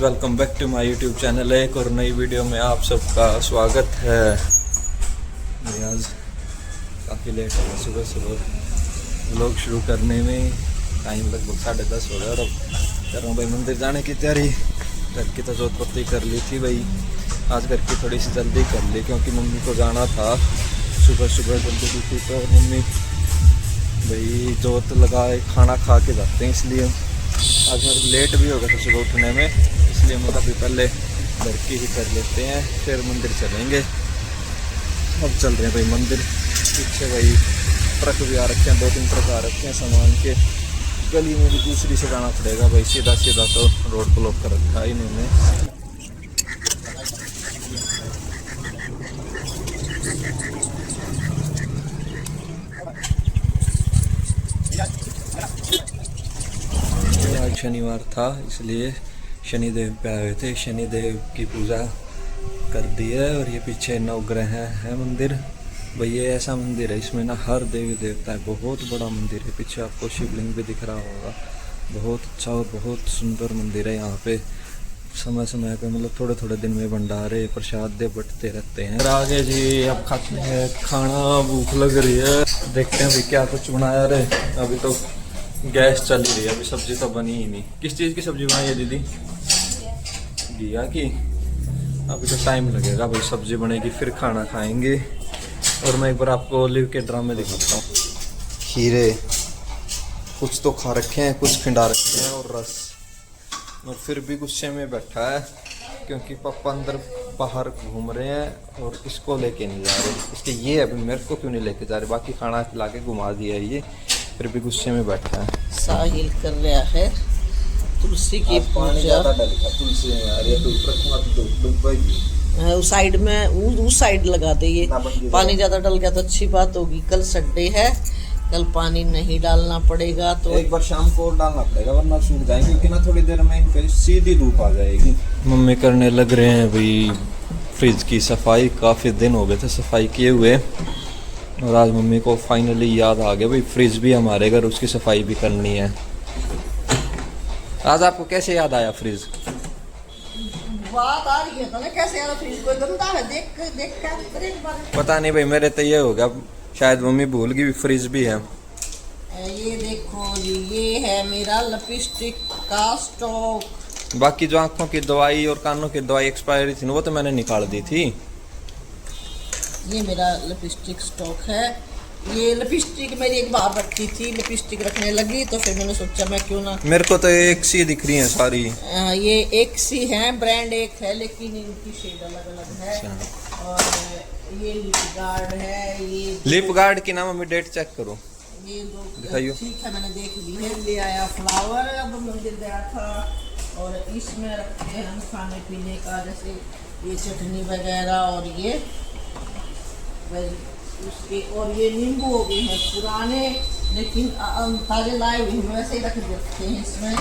Guys, welcome back to my YouTube channel. एक और नई वीडियो में आप सबका स्वागत है। आज काफ़ी लेट हो गया, सुबह सुबह व्लॉग शुरू करने में टाइम लगभग 10:30 हो गया। और अब कर रहा हूँ भाई मंदिर जाने की तैयारी। घर की तो जोत पत्ती कर ली थी भाई, आज घर की थोड़ी सी जल्दी कर ली क्योंकि मम्मी को जाना था सुबह सुबह जल्दी थी। तो मम्मी भाई जोत लगाए खाना खा के जाते हैं, इसलिए आज मैं लेट भी हो गया था सुबह उठने में, इसलिए मैं अभी पहले घर की ही कर लेते हैं, फिर मंदिर चलेंगे। अब चल रहे हैं भाई मंदिर। पीछे भाई ट्रक भी आ रखे हैं, 2-3 ट्रक आ रखे हैं सामान के। गली में भी दूसरी से जाना पड़ेगा भाई, सीधा सीधा तो रोड ब्लॉक कर रखा है इन्होंने। आज शनिवार था इसलिए शनिदेव पे आए थे, शनिदेव की पूजा कर दी है। और ये पीछे नवग्रह है मंदिर भाई। ये ऐसा मंदिर है, इसमें ना हर देवी देवता है। बहुत बड़ा मंदिर है, पीछे आपको शिवलिंग भी दिख रहा होगा। बहुत अच्छा और बहुत सुंदर मंदिर है। यहाँ पे समय समय पे मतलब थोड़े थोड़े दिन में भंडारे प्रसाद दे बटते रहते हैं। आगे जी अब खाते हैं खाना, भूख लग रही है। देखते हैं भाई क्या कुछ बनाया रे। अभी तो गैस चल ही रही है, अभी सब्जी तो बनी ही नहीं। किस चीज़ की सब्जी बनाई है दीदी? घिया की। अभी तो टाइम लगेगा भाई, सब्जी बनेगी फिर खाना खाएंगे। और मैं एक बार आपको ओलिव के ड्रामे दिखाता हूँ। खीरे कुछ तो खा रखे हैं, कुछ खिंडा रखे हैं और रस। और फिर भी गुस्से में बैठा है क्योंकि पापा अंदर बाहर घूम रहे हैं और इसको लेके नहीं जा रहे। इसके ये अभी मेरे को क्यों नहीं लेके जा रहे? बाकी खाना खिला के घुमा दिया ये, फिर भी गुस्से में बैठा है। साहिल कर रहा है तुलसी की पूजा। तुलसी उस साइड में उस साइड लगा दे। ये पानी ज्यादा डल गया तो अच्छी बात होगी। कल संडे है, कल पानी नहीं डालना पड़ेगा। तो एक बार शाम को डालना पड़ेगा वरना सूख जाएंगे, क्योंकि ना थोड़ी देर में इनके सीधी धूप आ जाएगी। मम्मी करने लग रहे हैं भाई फ्रिज की सफाई। काफ़ी दिन हो गए थे सफाई किए हुए, और आज मम्मी को फाइनली याद आ गया भाई फ्रिज भी हमारे घर, उसकी सफाई भी करनी है। आज आपको कैसे याद आया फ्रिज? बात आ रही है ना कैसे यार फ्रिज कोई गंदा है, देख कर एक बार। पता नहीं भाई, मेरे तो ये हो गया शायद मम्मी भूल गई फ्रिज भी है। ये देखो जी, ये है मेरा लिपस्टिक का स्टॉक। बाकी जो आंखों की दवाई और कानों की दवाई एक्सपायरी थी वो तो मैंने निकाल दी थी। ये मेरा लिपस्टिक स्टॉक है। ये लिपस्टिक मेरी एक बार रखी थी, लिपस्टिक रखने लगी तो फिर मैंने सोचा मैं क्यों ना। मेरे को तो एक सी दिख रही है सारी। ये एक सी है, ब्रांड एक है लेकिन इनकी शेड अलग अलग है। और ये लिप गार्ड है। ये लिप गार्ड की नाम हमें डेट चेक करो, ये दो दिखाइयो। ठीक है, मैंने देख ली है। ले आया फ्लावर, अब मंदिर गया था। और इसमें रखते हैं हम खाने पीने का, जैसे ये चटनी वगैरह। और ये उसके और ये नींबू हो गए हैं पुराने लेकिन ताजे लाए हुए हैं, वैसे ही रख देते हैं इसमें।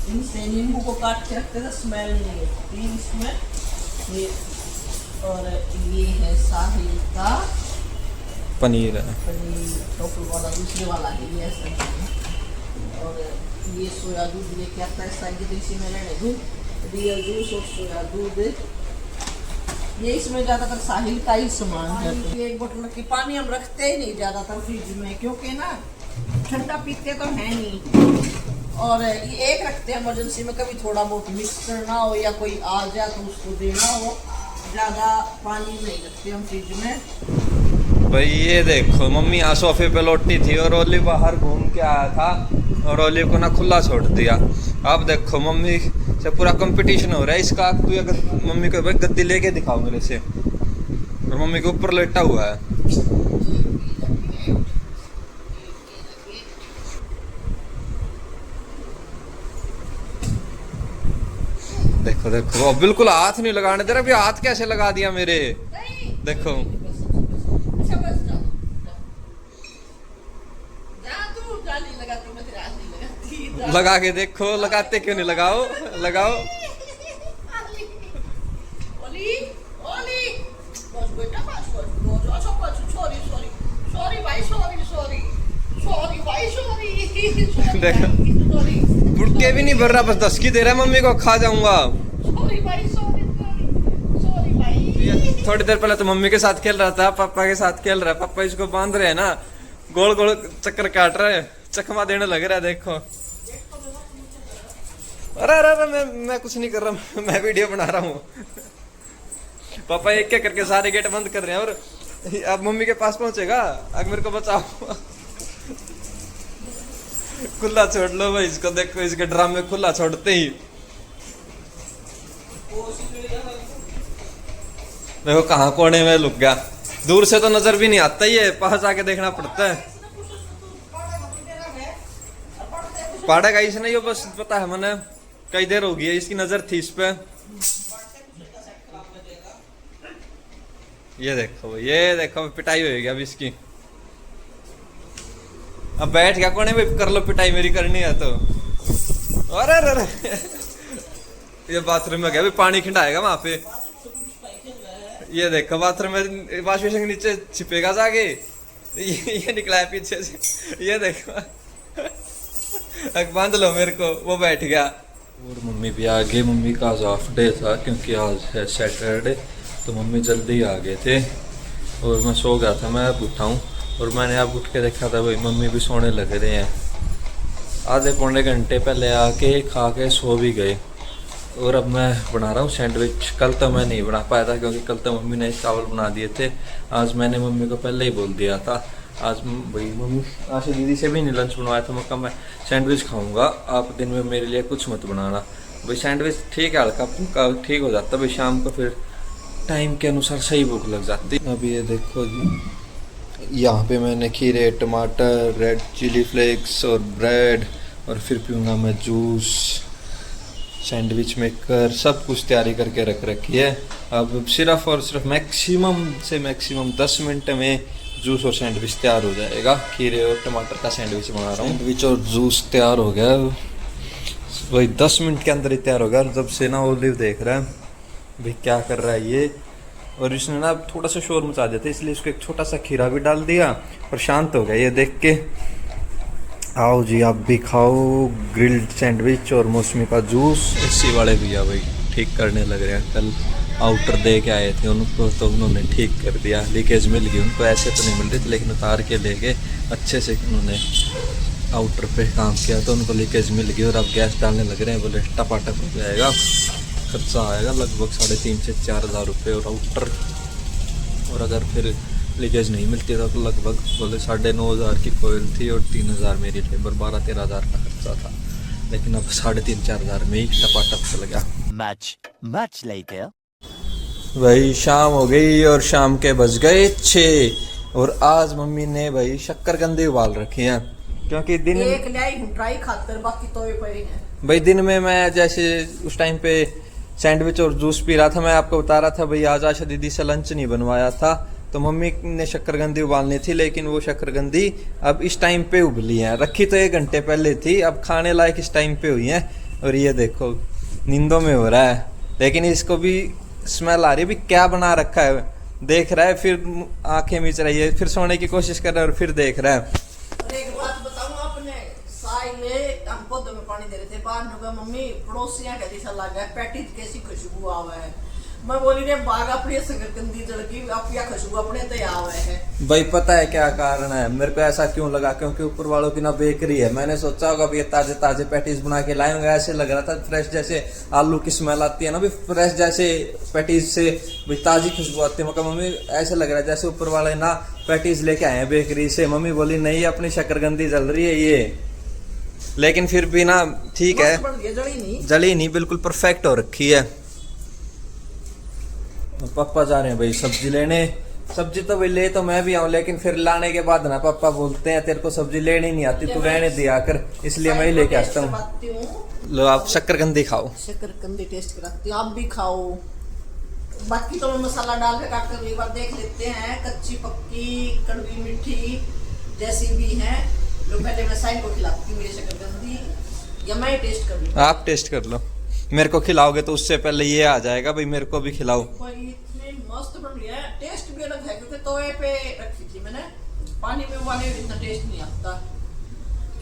इनसे नींबू को काट के रखते तो स्मेल नहीं होती इसमें। ये और ये है साहिल का पनीर है, पनीर टोपल वाला, दूसरे वाला है ये ऐसा। और ये सोया दूध लेके आता है साहिल, तो इसी में रहने दूध, रियल जूस और सोया दूध। ये इसमें ज़्यादातर साहिल का ही सामान है। ये एक बोतल की पानी हम रखते ही नहीं ज़्यादातर फ्रिज में, क्योंकि ना ठंडा पीते तो है नहीं। और ये एक रखते हैं इमरजेंसी में, कभी थोड़ा बहुत मिक्स करना हो या कोई आ जाए तो उसको देना हो। ज़्यादा पानी नहीं रखते हम फ्रिज में। भाई ये देखो मम्मी यहाँ सोफे पे लौटी थी और ओलिव बाहर घूम के आया था और ओलिव को ना खुला छोड़ दिया। अब देखो मम्मी से पूरा कंपटीशन हो रहा है इसका। तू अगर मम्मी को भाई गद्दी लेके दिखाओ मेरे से, और मम्मी के ऊपर लेटा हुआ है। देखो देखो अब बिल्कुल हाथ नहीं लगाने दे रहा। अभी हाथ कैसे लगा दिया मेरे, देखो। लगा के देखो, लगाते क्यों नहीं? लगाओ लगाओ। देखो बुड़के भी नहीं भर रहा, बस 10 की दे रहा है मम्मी को, खा जाऊंगा। थोड़ी देर पहले तो मम्मी के साथ खेल रहा था, पापा के साथ खेल रहा है। पापा इसको बांध रहे हैं ना, गोल गोल चक्कर काट रहे हैं, चकमा देने लग रहा है। देखो, अरे अरे अरे मैं कुछ नहीं कर रहा, मैं वीडियो बना रहा हूँ। पापा एक एक करके सारे गेट बंद कर रहे हैं और अब मम्मी के पास पहुंचेगा। अब मेरे को बचाओ। खुला छोड़ लो भाई इसको, देखो इसके ड्रामे खुला छोड़ते ही देखो कहाँ कोने में लुक गया। दूर से तो नजर भी नहीं आता, ये पास आके देखना पड़ता है। पाड़ेगा इसने, ये बस पता है मैंने कई देर हो गई है इसकी नजर थी इस पे। ये देखो पिटाई होगी अब इसकी। अब बैठ गया कोने में, कर लो पिटाई, मेरी करनी है तो। अरे अरे ये बाथरूम में गया, पानी खिंडाएगा वहां पे। ये देखो बाथरूम में वॉश बेसिन के नीचे छिपेगा जाके। ये निकला है पीछे से, ये देखो। बांध लो मेरे को, वो बैठ गया। और मम्मी भी आ गई। मम्मी का आज ऑफ डे था क्योंकि आज है सैटरडे, तो मम्मी जल्दी आ गए थे। और मैं सो गया था, मैं अब उठा हूँ और मैंने अब उठ के देखा था भाई मम्मी भी सोने लग रहे हैं। आधे पौने घंटे पहले आके खा के सो भी गए। और अब मैं बना रहा हूँ सैंडविच। कल तो मैं नहीं बना पाया था क्योंकि कल तो मम्मी ने चावल बना दिए थे। आज मैंने मम्मी को पहले ही बोल दिया था। आज भाई मम्मी आज दीदी से भी नहीं लंच बनवाया था। मैं कहा मैं सैंडविच खाऊंगा, आप दिन में मेरे लिए कुछ मत बनाना। भाई सैंडविच ठीक है, हल्का फुल्का ठीक हो जाता भाई, शाम को फिर टाइम के अनुसार सही भूख लग जाती। अब ये देखो जी, यहाँ पे मैंने खीरे, टमाटर, रेड चिली फ्लेक्स और ब्रेड, और फिर पीऊँगा मैं जूस, सैंडविच मेकर, सब कुछ तैयारी करके रख रखी है। अब सिर्फ और सिर्फ मैक्सिमम से मैक्सिमम 10 मिनट में जूस और सैंडविच तैयार हो जाएगा। खीरे और टमाटर का सैंडविच बना रहा हूँ। सैंडविच और जूस तैयार हो गया, वही 10 मिनट के अंदर ही तैयार हो गया। जब से ना ओलिव देख रहा है भाई क्या कर रहा है ये, और इसने ना थोड़ा सा शोर मचा देते, इसलिए उसको एक छोटा सा खीरा भी डाल दिया और शांत हो गया ये देख के। आओ जी आप भी खाओ ग्रिल्ड सैंडविच और मौसमी का जूस। एसी वाले भैया भाई ठीक करने लग रहे हैं। कल आउटर दे के आए थे उनको, तो उन्होंने ठीक कर दिया। लीकेज मिल गई उनको, ऐसे तो नहीं मिल रही थी लेकिन उतार के ले गए अच्छे से। उन्होंने आउटर पे काम किया तो उनको लीकेज मिल गई और अब गैस डालने लग रहे हैं। बोले टपाटप हो जाएगा, खर्चा आएगा लगभग 3,500 से 4,000 रुपये और आउटर। और अगर फिर लीकेज नहीं मिलती तो लगभग बोले 9,500 की कोयल थी और 3,000 मेरी लेबर, 12-13,000 का खर्चा था। लेकिन अब 3,500-4,000 में ही टपाटप चल गया। Much later. भाई शाम हो गई और शाम के बज गए 6 और आज मम्मी ने भाई शक्करकंदी उबाल रखी हैं क्योंकि दिन एक लाई ड्राई खातर बाकी तो ये पड़े हैं भाई। दिन में मैं जैसे उस टाइम पे सैंडविच और जूस पी रहा था, मैं आपको बता रहा था भाई आज आशा दीदी से लंच नहीं बनवाया था, तो मम्मी ने शक्करकंदी उबालनी थी। लेकिन वो शक्करकंदी अब इस टाइम पे उबली है, रखी तो 1 घंटे पहले थी, अब खाने लायक इस टाइम पे हुई है। और ये देखो नींदों में हो रहा है, लेकिन इसको भी स्मेल आ रही है भी क्या बना रखा है। देख रहा है, फिर आंखें मीच रही है, फिर सोने की कोशिश कर रहा है और फिर देख रहा है। और एक बात बताऊं आपने, साइले हम पौधों में पानी दे रहे थे, बाहर नुका मम्मी पड़ोसियां कहती सा लगा पैटी कैसी खुशबू आवे है। मैं बोली रे बाग अपनी शक्करकंदी जड़की आप या खुशबू अपने ते आवे है। भाई पता है क्या कारण है मेरे को ऐसा क्यों लगा, क्योंकि ऊपर वालों की ना बेकरी है। मैंने सोचा होगा भी ये ताजे ताजे पैटीज बना के लाए होंगे, ऐसे लग रहा था फ्रेश, जैसे आलू की स्मेल आती है ना भी फ्रेश, जैसे पैटीज से भी ताजी खुशबू आती है। मतलब मम्मी ऐसे लग रहा है जैसे ऊपर वाले ना पैटीज लेके आए हैं बेकरी से। मम्मी बोली नहीं अपनी शक्करकंदी जल रही है ये, लेकिन फिर भी ना ठीक है, जली नहीं, बिल्कुल परफेक्ट हो रखी है। पापा जा रहे हैं भाई सब्जी लेने। सब्जी तो भाई ले तो मैं भी आऊँ, लेकिन फिर लाने के बाद ना पापा बोलते हैं तेरे को सब्जी लेनी नहीं आती, तू रहने दिया कर, इसलिए मैं ही लेके आता हूँ। लो आप शक्करकंदी खाओ। शक्करकंदी टेस्ट कराती हूँ, आप भी खाओ। बाकी तो मैं मसाला डाल के काट कर एक बार देख लेते हैं, कच्ची पक्की कड़वी मीठी जैसी भी है। लो पहले मैं साइन को खिलाती हूँ मेरी शक्करकंदी, या मैं टेस्ट कर लूँ? आप टेस्ट कर लो, मेरे को खिलाओगे तो उससे पहले ये आ जाएगा भाई मेरे को भी खिलाओ। इतनी मस्त बन रही है, टेस्ट भी अलग है क्योंकि तवे पे रखी थी मैंने, पानी में उबाले इतना टेस्ट नहीं आता।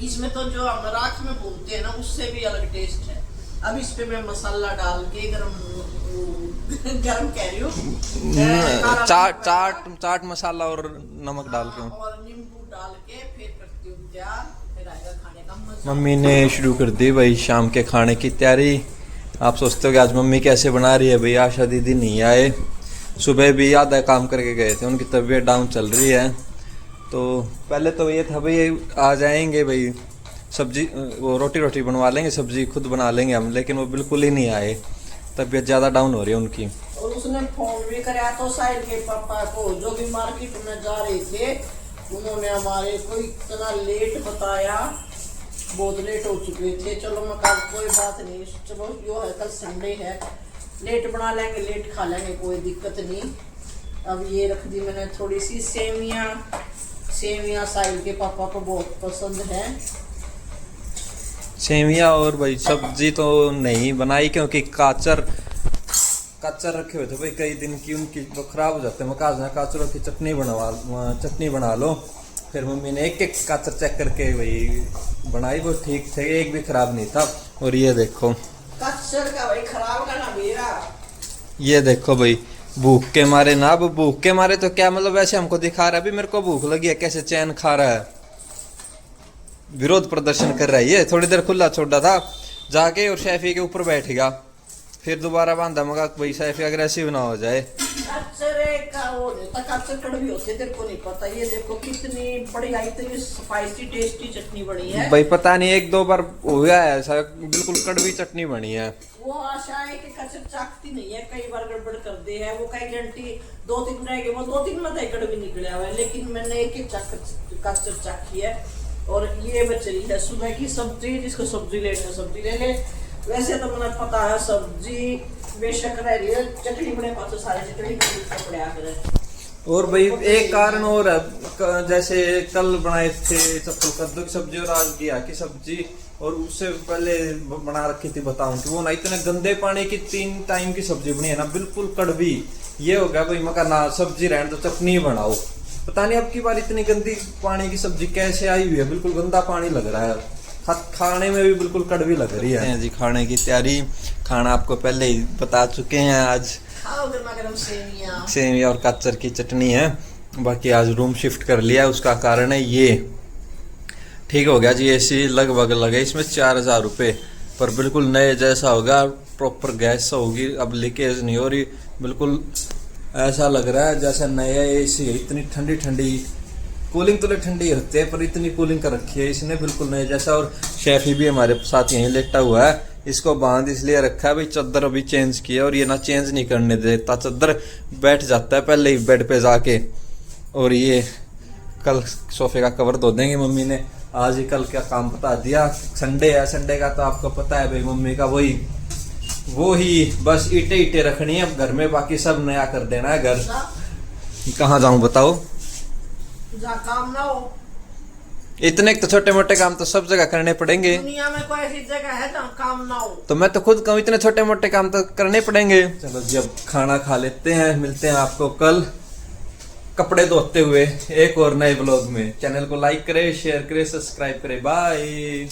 इसमें तो जो हम राख में भूनते हैं ना उससे भी अलग टेस्ट है। अब इस पे मैं मसाला डाल के गरम कह रही हूँ चाट मसाला और नमक डाल के और नींबू डाल के फिर करती हूँ तैयार, फिर आएगा खाने का मजा। मम्मी ने शुरू कर दी भाई शाम के खाने की तैयारी। आप सोचते हो कि आज मम्मी कैसे बना रही है भाई, आशा दीदी नहीं आए, सुबह भी आधा काम करके गए थे, उनकी तबीयत डाउन चल रही है। तो पहले तो ये था भाई आ जाएंगे भाई, सब्जी वो रोटी बनवा लेंगे, सब्जी खुद बना लेंगे हम, लेकिन वो बिल्कुल ही नहीं आए, तबीयत ज़्यादा डाउन हो रही है उनकी। और उसने फोन भी कराया तो साहिल के पापा को, जो भी मार्केट में जा रहे थे, उन्होंने हमारे को इतना लेट बताया, बहुत लेट हो चुके थे। चलो मैं कहा कोई बात नहीं, चलो जो है कल संडे है, लेट बना लेंगे, लेट खा लेंगे, कोई दिक्कत नहीं। अब ये रख दी मैंने थोड़ी सी सेवियाँ साहिल के पापा को बहुत पसंद है। सेवियाँ और भाई सब्जी तो नहीं बनाई क्योंकि काचर रखे हुए थे भाई कई दिन की, उनकी तो खराब हो जाते हैं। मैं काचरों की चटनी बना लो। फिर मम्मी ने एक काचर चेक करके भाई बनाई, वो ठीक थे, एक भी खराब नहीं था। और ये देखो काचर का भाई खराब का ना मेरा, ये देखो भाई भूख के मारे ना, अब भूख के मारे तो क्या मतलब, वैसे हमको दिखा रहा है अभी मेरे को भूख लगी है, कैसे चैन खा रहा है, विरोध प्रदर्शन कर रहा है। ये थोड़ी देर खुला छोड़ा था जाके और शैफी के ऊपर बैठ गया, फिर दोबारा बांधा, मगा भाई शैफी अग्रेसिव ना हो जाए। काचर कड़वी होते तेरे को नहीं पता। ये देखो कितनी बढ़िया, इतनी स्पाइसी टेस्टी चटनी बनी है भाई, पता नहीं एक दो बार हो गया है ऐसा, बिल्कुल कड़वी चटनी बनी है। वो आशा है कि काचर चाकती नहीं है, कई बार गड़बड़ कर दे है वो, कई घंटी 2-3 रह गए, वो 2-3 में कड़वी निकला हुआ है, लेकिन मैंने एक काचर चाकी है। और ये बच रही है सुबह की सब्जी, जिसको सब्जी लेने सब्जी ले ले। वैसे तो मुझे पता है सब्जी बेशक रह रही है, चटनी बने पास सारे चटनी पड़े आकर। और भाई एक कारण और है, जैसे कल बनाए थे कद्दू की सब्जी और आज घिया की सब्जी, और उससे पहले बना रखी थी बताऊं कि वो ना इतने गंदे पानी की 3 टाइम की सब्जी बनी है ना, बिल्कुल कड़वी। ये हो गया भाई मका ना सब्जी रहने तो चटनी बनाओ। पता नहीं अब की बार इतनी गंदी पानी की सब्जी कैसे आई हुई है, बिल्कुल गंदा पानी लग रहा है, खाने में भी बिल्कुल कड़वी लग रही है जी। खाने की तैयारी, खाना आपको पहले ही बता चुके हैं, आज सेवियाँ और काचर की चटनी है। बाकी आज रूम शिफ्ट कर लिया, उसका कारण है ये ठीक हो गया जी, एसी लगभग लगे इसमें 4000 रुपये, पर बिल्कुल नए जैसा होगा, प्रॉपर गैस होगी, अब लीकेज नहीं हो रही, बिल्कुल ऐसा लग रहा है जैसे नया एसी है। इतनी ठंडी ठंडी कूलिंग तो ठंडी होती है, पर इतनी कूलिंग कर रखी है इसने, बिल्कुल नए जैसा। और शेफी भी हमारे साथ यहीं लेटा हुआ है, इसको बांध इसलिए रखा है भाई, चादर अभी चेंज किया और ये ना चेंज नहीं करने देता, चादर बैठ जाता है पहले ही बेड पे जाके। और ये कल सोफे का कवर धो देंगे मम्मी ने, आज ही कल क्या काम बता दिया। संडे है, संडे का तो आपको पता है भाई मम्मी का वो ही बस ईटे रखनी है घर में, बाकी सब नया कर देना है घर। कहाँ जाऊं बताओ, काम ना हो, इतने तो छोटे मोटे काम तो सब जगह करने पड़ेंगे, दुनिया में कोई ऐसी जगह है जहाँ काम ना हो। तो मैं तो खुद कहूँ इतने छोटे मोटे काम तो करने पड़ेंगे। चलो जी अब खाना खा लेते हैं, मिलते हैं आपको कल कपड़े धोते हुए एक और नए ब्लॉग में। चैनल को लाइक करें, शेयर करें, सब्सक्राइब करें, बाय।